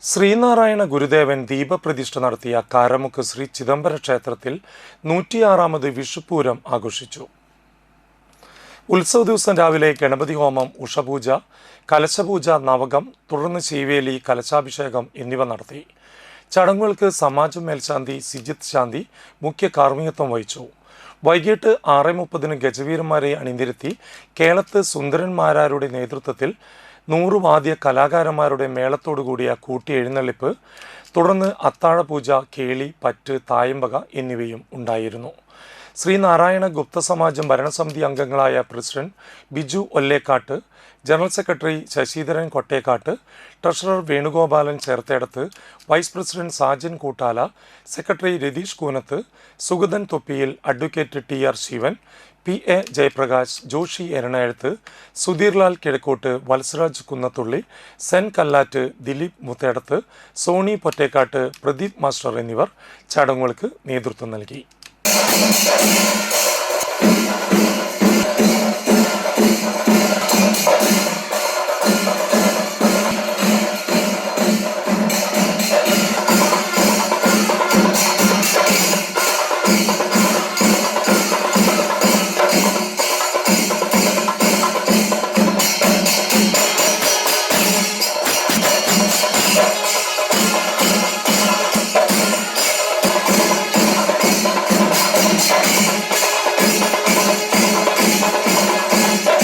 ശ്രീനാരായണ ഗുരുദേവൻ ദീപപ്രതിഷ്ഠ നടത്തിയ കാരമുക്ക് ശ്രീ ചിദംബര ക്ഷേത്രത്തിൽ 106ാമത് വിഷുപ്പൂരം ആഘോഷിച്ചു. ഉത്സവ ദിവസം രാവിലെ ഗണപതി ഹോമം, ഉഷപൂജ, കലശപൂജ, നവകം, തുടർന്ന് ശീവേലി, കലശാഭിഷേകം എന്നിവ നടത്തി. ചടങ്ങുകൾക്ക് സമാജം മേൽശാന്തി സിജിത് ശാന്തി മുഖ്യ കാർമ്മികത്വം വഹിച്ചു. വൈകിട്ട് 6:30 ഗജവീരന്മാരെ അണിനിരത്തി കേളത്ത് സുന്ദരന്മാരാരുടെ നേതൃത്വത്തിൽ 100 വാദ്യ കലാകാരന്മാരുടെ മേളത്തോടുകൂടിയ കൂട്ടി എഴുന്നള്ളിപ്പ്, തുടർന്ന് അത്താഴപൂജ, കേളി, പറ്റ്, തായമ്പക എന്നിവയും ഉണ്ടായിരുന്നു. ശ്രീനാരായണ ഗുപ്ത സമാജം ഭരണസമിതി അംഗങ്ങളായ president Biju Ollekkatt, general secretary Sasidharan Kottekkatt, treasurer Venugopalan Cherthedath, vice president Sajan Koottala, secretary Ratheesh Koonath, Sugathan Thoppiyil, advocate TR. Sivan, PA. Jayaprakash, Joshi Eranayezhuth, Sudheerlal Kizhakkott, Valsaraj Kunnathully, Sen Kallatt, Dileep Muthedath, Sony Pottekkatt, Pradeep master എന്നിവർ ചടങ്ങുകൾക്ക് നേതൃത്വം നൽകി.